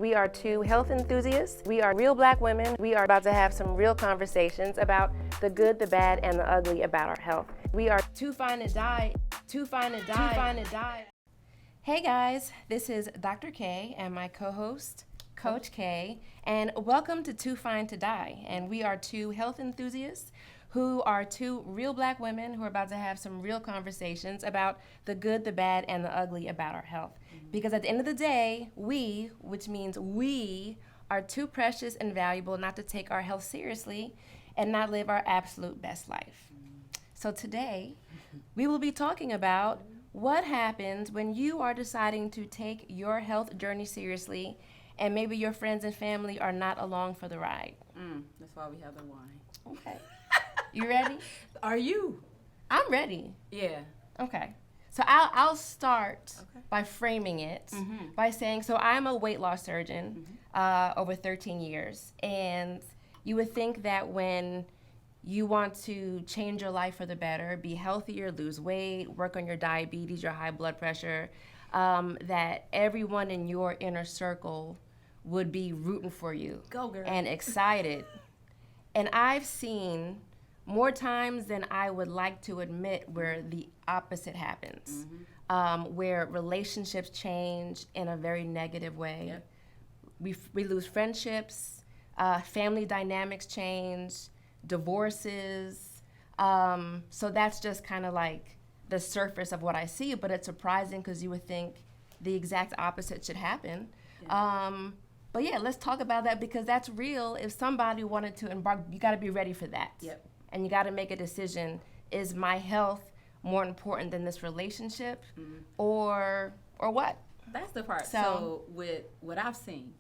We are two health enthusiasts. We are real black women. We are about to have some real conversations about the good, the bad, and the ugly about our health. We are too fine to die, too fine to die, too fine to die. Hey guys, this is Dr. K and my co-host, Coach K, and welcome to Too Fine to Die. And we are two health enthusiasts who are two real black women who are about to have some real conversations about the good, the bad, and the ugly about our health. Because at the end of the day, we, which means we, are too precious and valuable not to take our health seriously and not live our absolute best life. So today, we will be talking about what happens when you are deciding to take your health journey seriously and maybe your friends and family are not along for the ride. That's why we have the wine. Okay. You ready? Are you? I'm ready. Yeah. Okay. So I'll start by framing it by saying, so I'm a weight loss surgeon over 13 years. And you would think that when you want to change your life for the better, be healthier, lose weight, work on your diabetes, your high blood pressure, that everyone in your inner circle would be rooting for you. Go, girl. And excited. And I've seen more times than I would like to admit where the opposite happens, where relationships change in a very negative way. Yep. We lose friendships, family dynamics change, divorces. So that's just kind of like the surface of what I see, but it's surprising because you would think the exact opposite should happen. Yeah. But yeah, let's talk about that because that's real. If somebody wanted to embark, you got to be ready for that. Yep. And you got to make a decision. Is my health more important than this relationship or what? That's the part. So with what I've seen,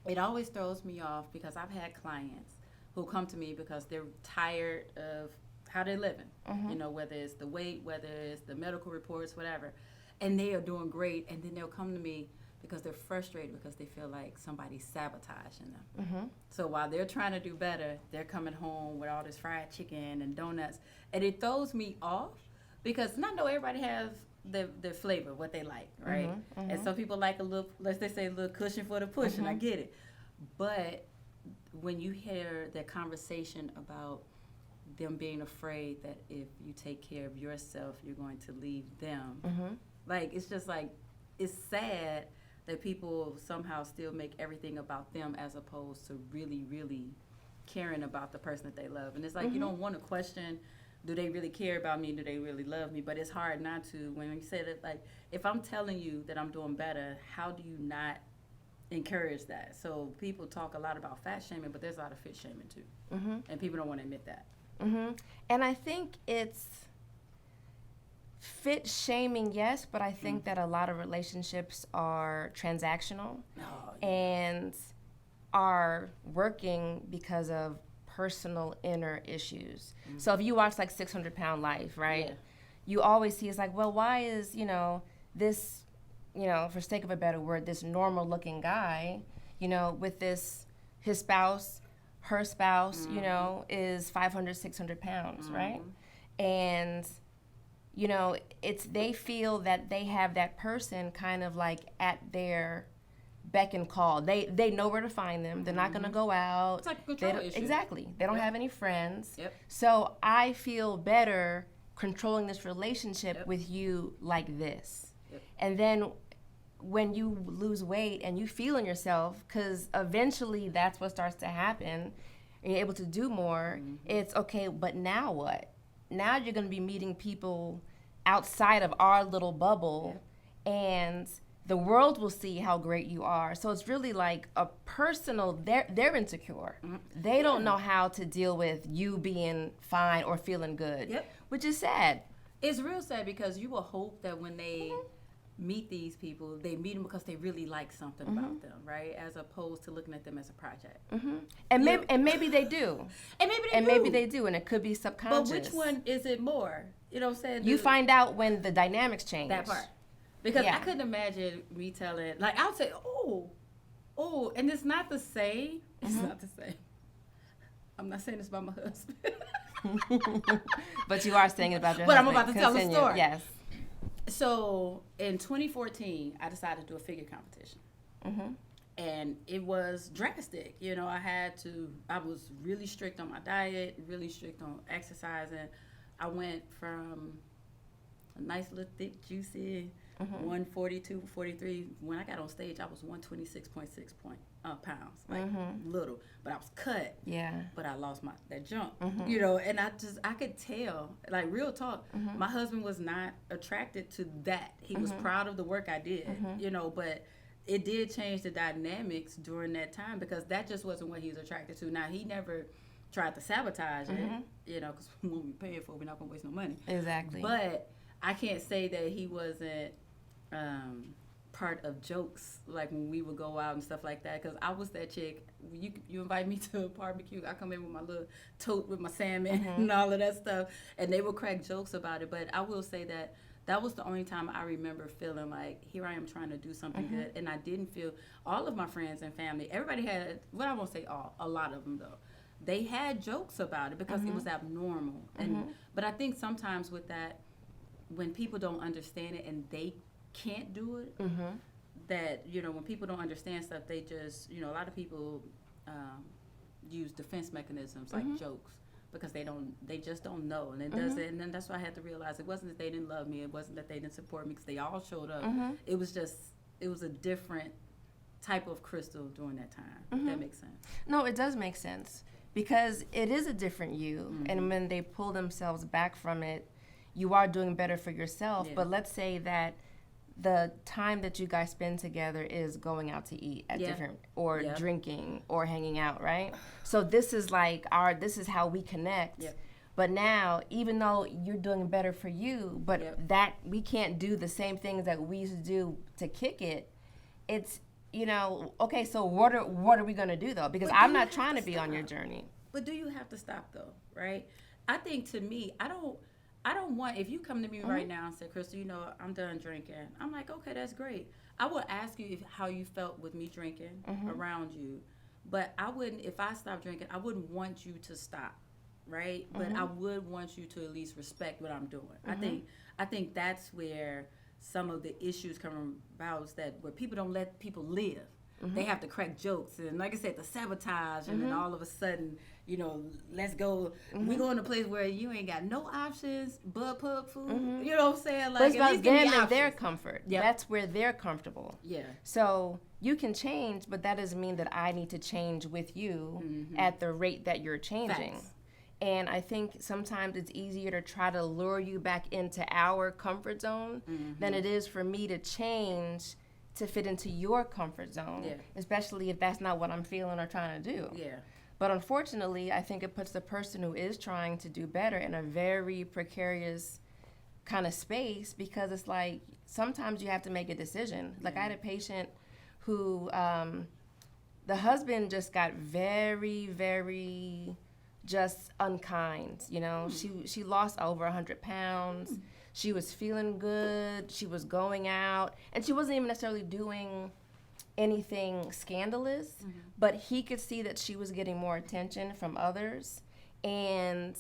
it always throws me off because I've had clients who come to me because they're tired of how they're living. You know, whether it's the weight, whether it's the medical reports, whatever. And they are doing great. And then they'll come to me because they're frustrated because they feel like somebody's sabotaging them. So while they're trying to do better, they're coming home with all this fried chicken and donuts. And it throws me off because I know everybody has their flavor, what they like, right? And some people like a little, let's just say a little cushion for the push, and I get it. But when you hear that conversation about them being afraid that if you take care of yourself, you're going to leave them, like, it's just like, it's sad that people somehow still make everything about them as opposed to really, really caring about the person that they love. And it's like, you don't want to question, do they really care about me? Do they really love me? But it's hard not to when you say that, like, if I'm telling you that I'm doing better, how do you not encourage that? So people talk a lot about fat shaming, but there's a lot of fit shaming too. And people don't want to admit that. And I think it's fit shaming, yes, but I think that a lot of relationships are transactional and are working because of personal inner issues. So if you watch like 600 Pound Life, right? Yeah. You always see it's like, well, why is, this, for sake of a better word, this normal looking guy, with this, his spouse, her spouse, is 500, 600 pounds, right? And they feel that they have that person kind of like at their beck and call. They know where to find them. They're not going to go out. It's like a control issue. Exactly. They don't have any friends. Yep. So I feel better controlling this relationship with you like this. Yep. And then when you lose weight and you feel in yourself, because eventually that's what starts to happen, and you're able to do more, it's okay, but now what? Now you're going to be meeting people outside of our little bubble, and the world will see how great you are. So it's really like a personal, they're insecure. They don't know how to deal with you being fine or feeling good, which is sad. It's real sad because you will hope that when they meet these people, they meet them because they really like something about them, right? As opposed to looking at them as a project. And maybe they do. Maybe they do, and it could be subconscious. But which one is it more? You know what I'm saying? You find out when the dynamics change. That part. Because I couldn't imagine me telling, like, I would say, oh, and it's not the same. It's not the same. I'm not saying this about my husband. But you are saying it about your husband. But I'm about to tell the story. Yes. So in 2014, I decided to do a figure competition. And it was drastic. You know, I was really strict on my diet, really strict on exercising. I went from a nice little thick, juicy 142, 43. When I got on stage, I was 126.6 pounds, like little. But I was cut. Yeah. But I lost that junk, you know. And I could tell, like real talk, my husband was not attracted to that. He was proud of the work I did, you know, but it did change the dynamics during that time because that just wasn't what he was attracted to. Now, he never tried to sabotage it, you know, because when we pay for it, we're not going to waste no money. Exactly. But I can't say that he wasn't part of jokes, like when we would go out and stuff like that, because I was that chick. You invite me to a barbecue, I come in with my little tote with my salmon and all of that stuff, and they would crack jokes about it. But I will say that was the only time I remember feeling like, here I am trying to do something good. And I didn't feel, all of my friends and family, everybody had, well, I won't say all, a lot of them though, they had jokes about it because it was abnormal. But I think sometimes with that, when people don't understand it and they can't do it, that, you know, when people don't understand stuff, they just, you know, a lot of people use defense mechanisms like jokes. Because they just don't know, and it doesn't. And then that's why I had to realize it wasn't that they didn't love me, it wasn't that they didn't support me, because they all showed up. It was a different type of Krystal during that time. If that makes sense. No, it does make sense because it is a different you, and when they pull themselves back from it, you are doing better for yourself. But let's say that the time that you guys spend together is going out to eat at different, or drinking or hanging out, right? So this is like this is how we connect. But now, even though you're doing better for you, but that we can't do the same things that we used to do to kick it, it's, you know, okay, so what are we gonna do though? Because I'm not trying to be on your journey. But do you have to stop though, right? I think to me, I don't want, if you come to me right now and say, Krystal, you know, I'm done drinking. I'm like, okay, that's great. I would ask you how you felt with me drinking around you. But I wouldn't, if I stopped drinking, I wouldn't want you to stop, right? But I would want you to at least respect what I'm doing. I think that's where some of the issues come about, is that where people don't let people live. They have to crack jokes, and like I said, the sabotage, and then all of a sudden, you know, let's go. We go in a place where you ain't got no options, bud pug food. You know what I'm saying? Like, but it's about them and their comfort. That's where they're comfortable. So you can change, but that doesn't mean that I need to change with you at the rate that you're changing. Facts. And I think sometimes it's easier to try to lure you back into our comfort zone than it is for me to change to fit into your comfort zone, especially if that's not what I'm feeling or trying to do. But unfortunately, I think it puts the person who is trying to do better in a very precarious kind of space, because it's like sometimes you have to make a decision. Like I had a patient who the husband just got very, very just unkind, you know. She lost over 100 pounds. She was feeling good. She was going out. And she wasn't even necessarily doing anything scandalous, but he could see that she was getting more attention from others. And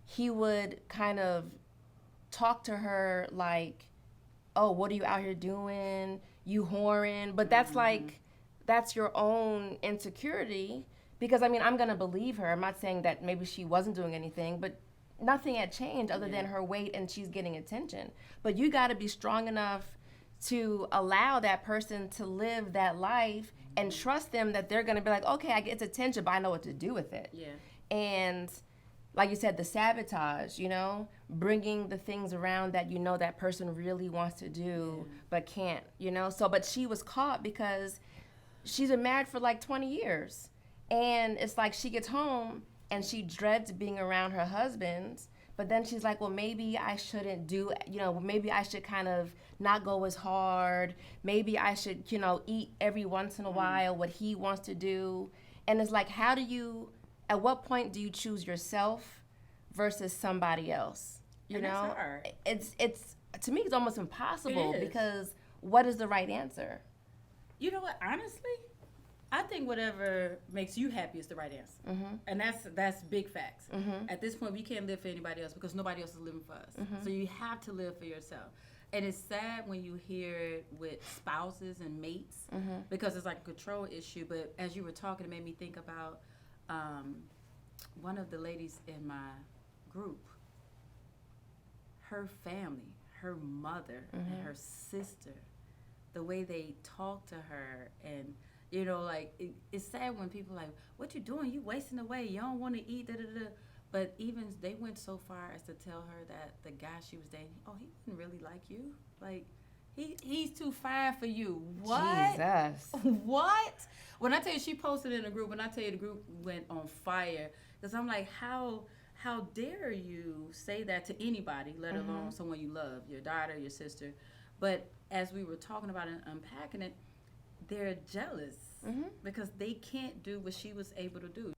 he would kind of talk to her like, oh, what are you out here doing? You whoring. But that's like, that's your own insecurity. Because, I mean, I'm going to believe her. I'm not saying that maybe she wasn't doing anything, but nothing had changed other than her weight, and she's getting attention. But you got to be strong enough to allow that person to live that life and trust them that they're going to be like, okay, I get attention, but I know what to do with it. And like you said, the sabotage, you know, bringing the things around that you know that person really wants to do but can't, you know. So, but she was caught because she's been married for like 20 years. And it's like she gets home and she dreads being around her husband, but then she's like, well, maybe I shouldn't do, you know, maybe I should kind of not go as hard. Maybe I should, you know, eat every once in a while what he wants to do. And it's like, how do you, at what point do you choose yourself versus somebody else? You know, that's hard. It's to me, it's almost impossible, because what is the right answer? You know what, honestly, I think whatever makes you happy is the right answer. And that's big facts. At this point, we can't live for anybody else because nobody else is living for us. So you have to live for yourself. And it's sad when you hear it with spouses and mates because it's like a control issue. But as you were talking, it made me think about one of the ladies in my group. Her family, her mother and her sister, the way they talk to her, and you know, like it's sad when people are like, "What you doing? You wasting away. You don't want to eat." Da, da, da. But even they went so far as to tell her that the guy she was dating, oh, he didn't really like you. Like, he's too fine for you. What? Jesus. What? When I tell you she posted in a group, when I tell you the group went on fire, because I'm like, how dare you say that to anybody, let alone someone you love, your daughter, your sister. But as we were talking about and unpacking it, they're jealous because they can't do what she was able to do.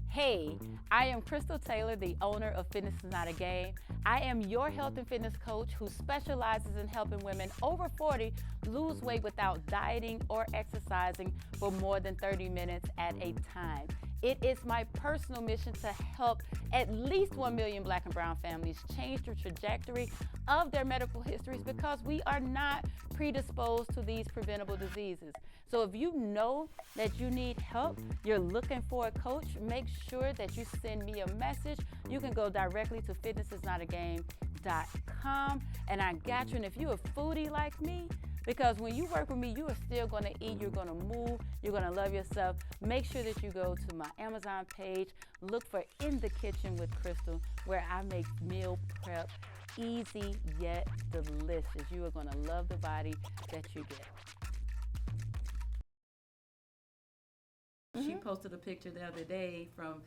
Hey, I am Krystal Taylor, the owner of Fitness is Not a Game. I am your health and fitness coach who specializes in helping women over 40 lose weight without dieting or exercising for more than 30 minutes at a time. It is my personal mission to help at least 1 million Black and brown families change the trajectory of their medical histories because we are not predisposed to these preventable diseases. So if you know that you need help, you're looking for a coach, make sure that you send me a message. You can go directly to fitnessisnotagame.com and I got you. And if you're a foodie like me, because when you work with me, you are still going to eat, you're going to move, you're going to love yourself. Make sure that you go to my Amazon page, look for In the Kitchen with Krystal, where I make meal prep easy yet delicious. You are going to love the body that you get. She posted a picture the other day from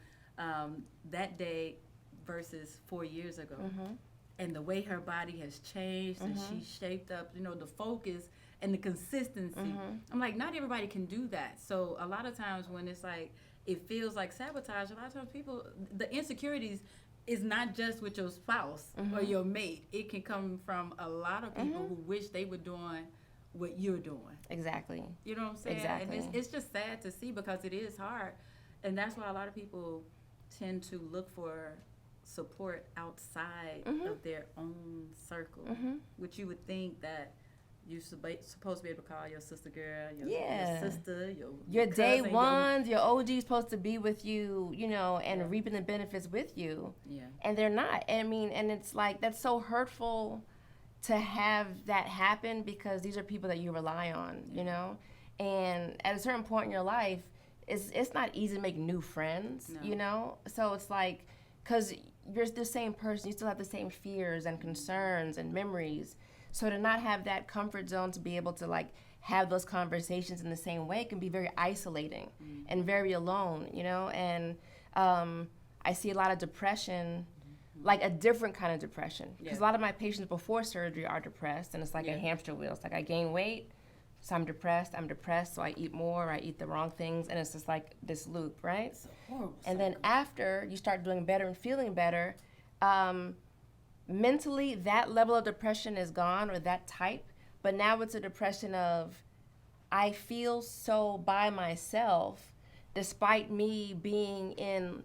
that day versus 4 years ago. And the way her body has changed and she's shaped up, you know, the focus and the consistency. I'm like, not everybody can do that. So a lot of times when it's like, it feels like sabotage, a lot of times people, the insecurities is not just with your spouse or your mate. It can come from a lot of people who wish they were doing what you're doing. Exactly. You know what I'm saying? Exactly. And it's just sad to see because it is hard. And that's why a lot of people tend to look for support outside of their own circle, which you would think that you're supposed to be able to call your sister girl, your sister, your cousin, day ones, your OG's supposed to be with you, you know, and reaping the benefits with you. Yeah. And they're not. I mean, and it's like, that's so hurtful to have that happen because these are people that you rely on, you know? And at a certain point in your life, it's not easy to make new friends, you know? So it's like, because you're the same person, you still have the same fears and concerns and memories. So to not have that comfort zone to be able to like have those conversations in the same way can be very isolating and very alone, you know? And I see a lot of depression, like a different kind of depression. Because a lot of my patients before surgery are depressed, and it's like a hamster wheel. It's like I gain weight, so I'm depressed, so I eat more, I eat the wrong things, and it's just like this loop, right? It's a horrible and then after you start doing better and feeling better, mentally that level of depression is gone, or that type, but now it's a depression of I feel so by myself despite me being in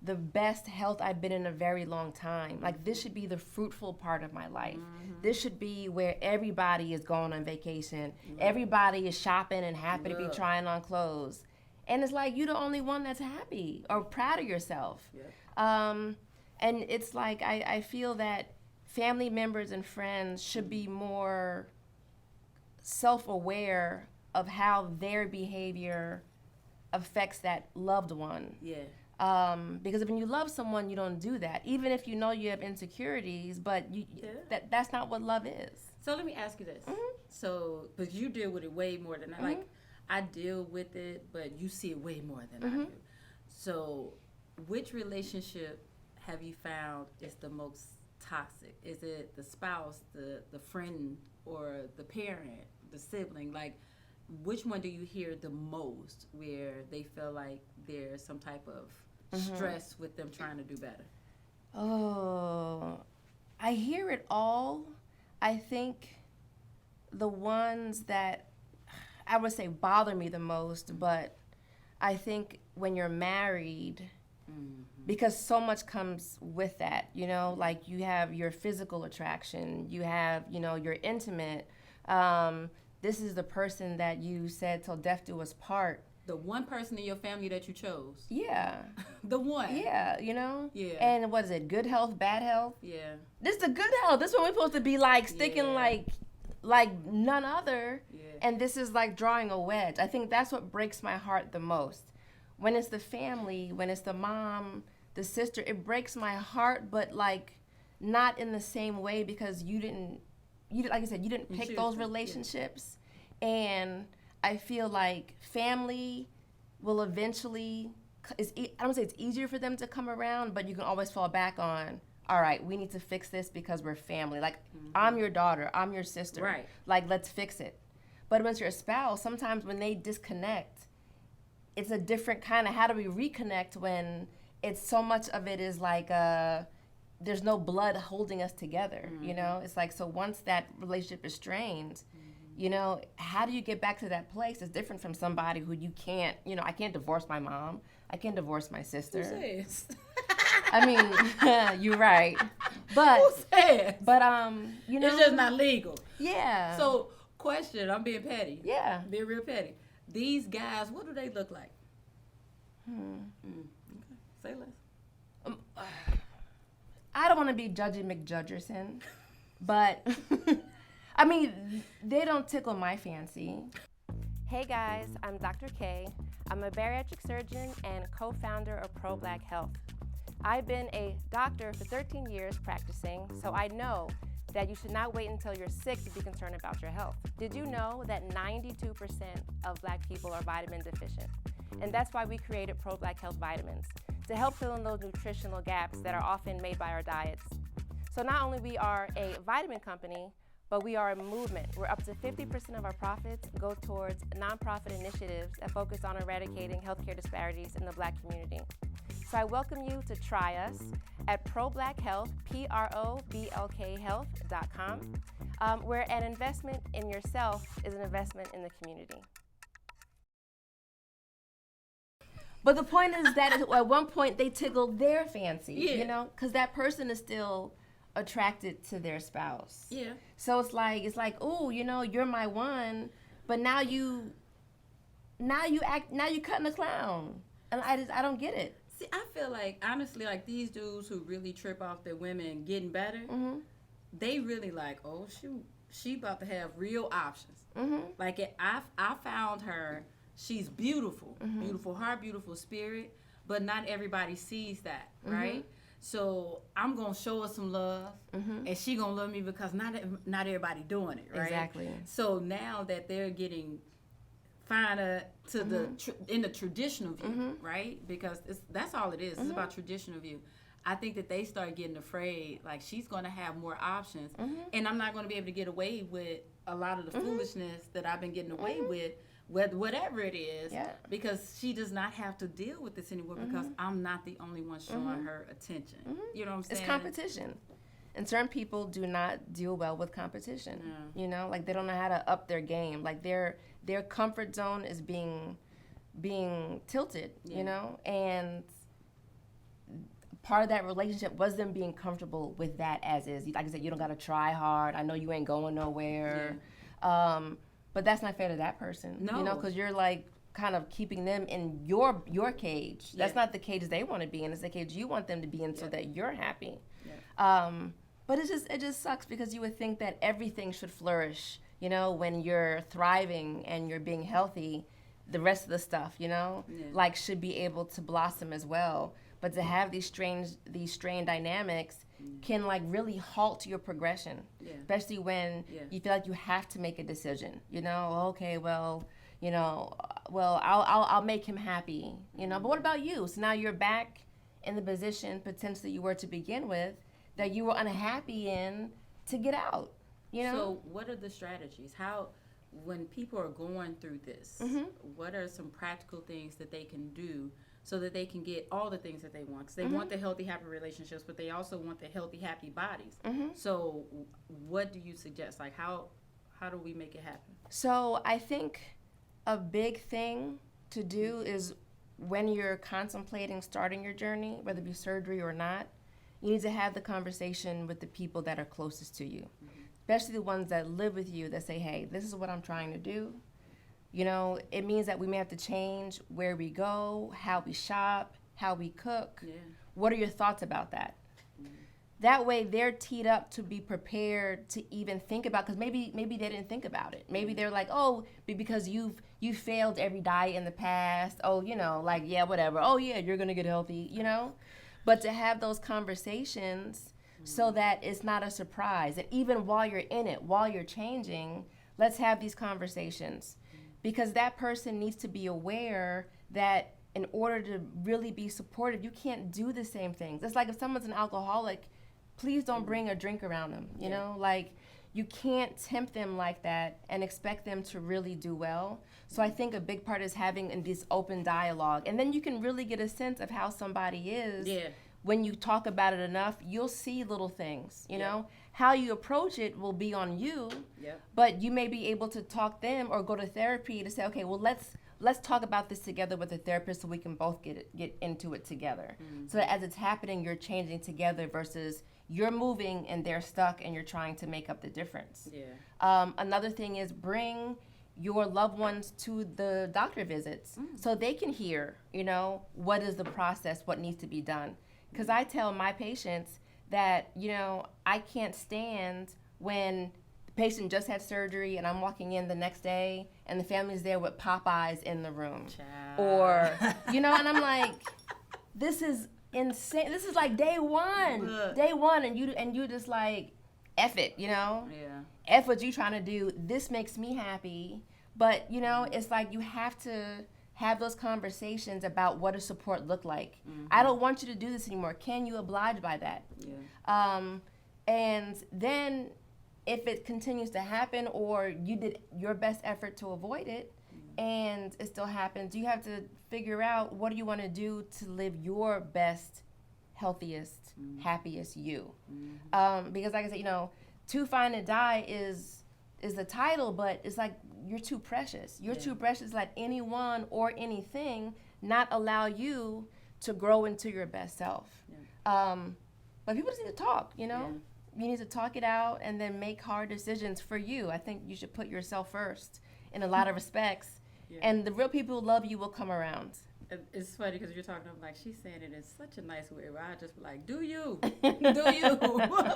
the best health I've been in a very long time. Like, this should be the fruitful part of my life. This should be where everybody is going on vacation. Everybody is shopping and happy to be trying on clothes. And it's like, you're the only one that's happy or proud of yourself. And it's like, I feel that family members and friends should be more self-aware of how their behavior affects that loved one. Because when you love someone, you don't do that. Even if you know you have insecurities, but that's not what love is. So let me ask you this. So, because you deal with it way more than I. Like, I deal with it, but you see it way more than I do. So, which relationship have you found is the most toxic? Is it the spouse, the friend, or the parent, the sibling? Like, which one do you hear the most where they feel like there's some type of stress with them trying to do better? Oh, I hear it all. I think the ones that I would say bother me the most, but I think when you're married Because so much comes with that, you know, like you have your physical attraction, you have, you know, your intimate. This is the person that you said till death do us part. The one person in your family that you chose. Yeah. The one. Yeah, you know? Yeah. And what is it, good health, bad health? Yeah. This is the good health. This is what we're supposed to be like, sticking like none other. Yeah. And this is like drawing a wedge. I think that's what breaks my heart the most. When it's the family, when it's the mom, the sister, it breaks my heart, but like not in the same way, because you like I said, you didn't pick those relationships. Yeah. And I feel like family will eventually, I don't say it's easier for them to come around, but you can always fall back on, all right, we need to fix this because we're family. Like, I'm your daughter, I'm your sister. Right. Like, let's fix it. But when it's your spouse, sometimes when they disconnect, it's a different kind of, how do we reconnect when it's so much of it is like, there's no blood holding us together, you know? It's like, so once that relationship is strained, you know, how do you get back to that place? It's different from somebody who you can't, you know, I can't divorce my mom. I can't divorce my sister. Who says? I mean, you're right. But, who says? But, you know. It's just not legal. Yeah. So, question, I'm being petty. Yeah. Being real petty. These guys, what do they look like? Okay. Say less. I don't want to be Judgy McJudgerson, but I mean, they don't tickle my fancy. Hey guys, I'm Dr. K. I'm a bariatric surgeon and co-founder of Pro Black Health. I've been a doctor for 13 years practicing, so I know that you should not wait until you're sick to be concerned about your health. Did you know that 92% of Black people are vitamin deficient? And that's why we created Pro Black Health Vitamins, to help fill in those nutritional gaps that are often made by our diets. So not only we are a vitamin company, but we are a movement where up to 50% of our profits go towards nonprofit initiatives that focus on eradicating healthcare disparities in the Black community. So I welcome you to try us at Pro Black Health, PROBLK Health.com, where an investment in yourself is an investment in the community. But the point is that at one point they tickle their fancy, you know, because that person is still attracted to their spouse. Yeah. So it's like, oh, you know, you're my one, but now you cutting a clown, and I don't get it. See, I feel like, honestly, like these dudes who really trip off their women getting better, they really like, oh shoot, she about to have real options. Like I found her. She's beautiful, beautiful heart, beautiful spirit, but not everybody sees that, right? So I'm gonna show her some love, and she gonna love me because not everybody doing it, right? Exactly. So now that they're getting finer to in the traditional view, right? Because that's all it is. It's about traditional view. I think that they start getting afraid, like she's gonna have more options, and I'm not gonna be able to get away with a lot of the foolishness that I've been getting away with. Whatever it is, because she does not have to deal with this anymore because I'm not the only one showing her attention. You know what I'm saying? It's competition. And certain people do not deal well with competition. You know, like they don't know how to up their game. Like their comfort zone is being tilted, you know? And part of that relationship was them being comfortable with that as is. Like I said, you don't got to try hard. I know you ain't going nowhere. But that's not fair to that person, you know, because you're like kind of keeping them in your cage. That's not the cage they want to be in. It's the cage you want them to be in so that you're happy. But it just sucks because you would think that everything should flourish, you know, when you're thriving and you're being healthy. The rest of the stuff, you know, like should be able to blossom as well. But to have these strained dynamics can like really halt your progression, especially when you feel like you have to make a decision. You know, okay, well, you know, I'll make him happy. You know, but what about you? So now you're back in the position potentially you were to begin with that you were unhappy in to get out. You know. So what are the strategies? How, when people are going through this, what are some practical things that they can do so that they can get all the things that they want? Because they want the healthy, happy relationships, but they also want the healthy, happy bodies. So what do you suggest? Like, how do we make it happen? So I think a big thing to do is when you're contemplating starting your journey, whether it be surgery or not, you need to have the conversation with the people that are closest to you, especially the ones that live with you that say, hey, this is what I'm trying to do. You know, it means that we may have to change where we go, how we shop, how we cook. Yeah. What are your thoughts about that? That way they're teed up to be prepared to even think about, because maybe they didn't think about it. Maybe they're like, oh, because you failed every diet in the past. Oh, you know, like, yeah, whatever. Oh, yeah, you're going to get healthy, you know? But to have those conversations so that it's not a surprise. And even while you're in it, while you're changing, let's have these conversations. Because that person needs to be aware that in order to really be supportive, you can't do the same things. It's like if someone's an alcoholic, please don't bring a drink around them, you know? Like, you can't tempt them like that and expect them to really do well. So I think a big part is having this open dialogue. And then you can really get a sense of how somebody is. Yeah. When you talk about it enough, you'll see little things, you know? How you approach it will be on you, but you may be able to talk them or go to therapy to say, okay, well, let's talk about this together with a therapist so we can both get into it together. So that as it's happening, you're changing together versus you're moving and they're stuck and you're trying to make up the difference. Another thing is bring your loved ones to the doctor visits so they can hear, you know, what is the process, what needs to be done. Because I tell my patients that, you know, I can't stand when the patient just had surgery and I'm walking in the next day and the family's there with Popeyes in the room. Child. Or, you know, and I'm like, this is insane. This is like day one, and you just like, F it, you know? Yeah. F what you trying to do. This makes me happy. But, you know, it's like you have to have those conversations about what does support look like. I don't want you to do this anymore. Can you oblige by that? Yeah. And then if it continues to happen or you did your best effort to avoid it and it still happens, you have to figure out what do you want to do to live your best, healthiest, happiest you. Because like I said, you know, Too Fine to Die is the title, but it's like you're too precious. You're too precious to let anyone or anything not allow you to grow into your best self. But people just need to talk, you know? You need to talk it out and then make hard decisions for you. I think you should put yourself first in a lot of respects. And the real people who love you will come around. It's funny because you're talking about, like, she's saying it in such a nice way where I just be like, do you? Do you?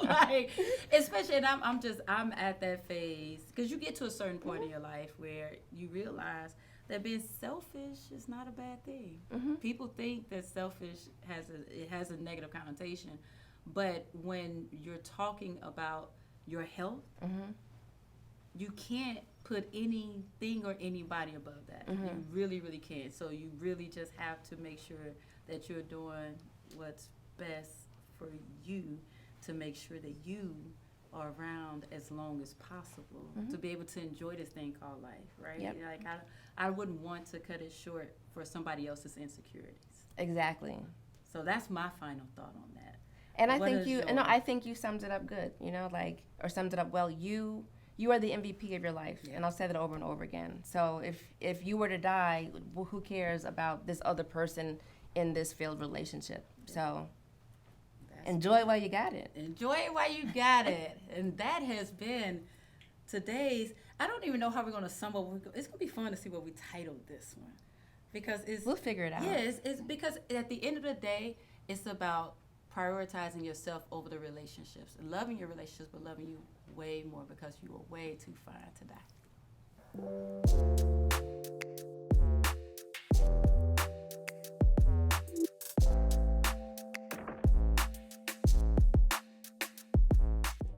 Like, especially, and I'm at that phase because you get to a certain point in your life where you realize that being selfish is not a bad thing. People think that selfish has a negative connotation, but when you're talking about your health, you can't put anything or anybody above that. You really, really can't. So you really just have to make sure that you're doing what's best for you to make sure that you are around as long as possible to be able to enjoy this thing called life, right? Yep. Like I wouldn't want to cut it short for somebody else's insecurities. Exactly. So that's my final thought on that. And I think you summed it up good, you know, like, or summed it up well. You are the MVP of your life, and I'll say that over and over again. So if you were to die, who cares about this other person in this failed relationship? So enjoy it while you got it. Enjoy it while you got it. And that has been today's, I don't even know how we're going to sum up. It's going to be fun to see what we titled this one. Because we'll figure it out. Yeah, it's because at the end of the day, it's about prioritizing yourself over the relationships. And loving your relationships, but loving you way more because you are way too fine to die.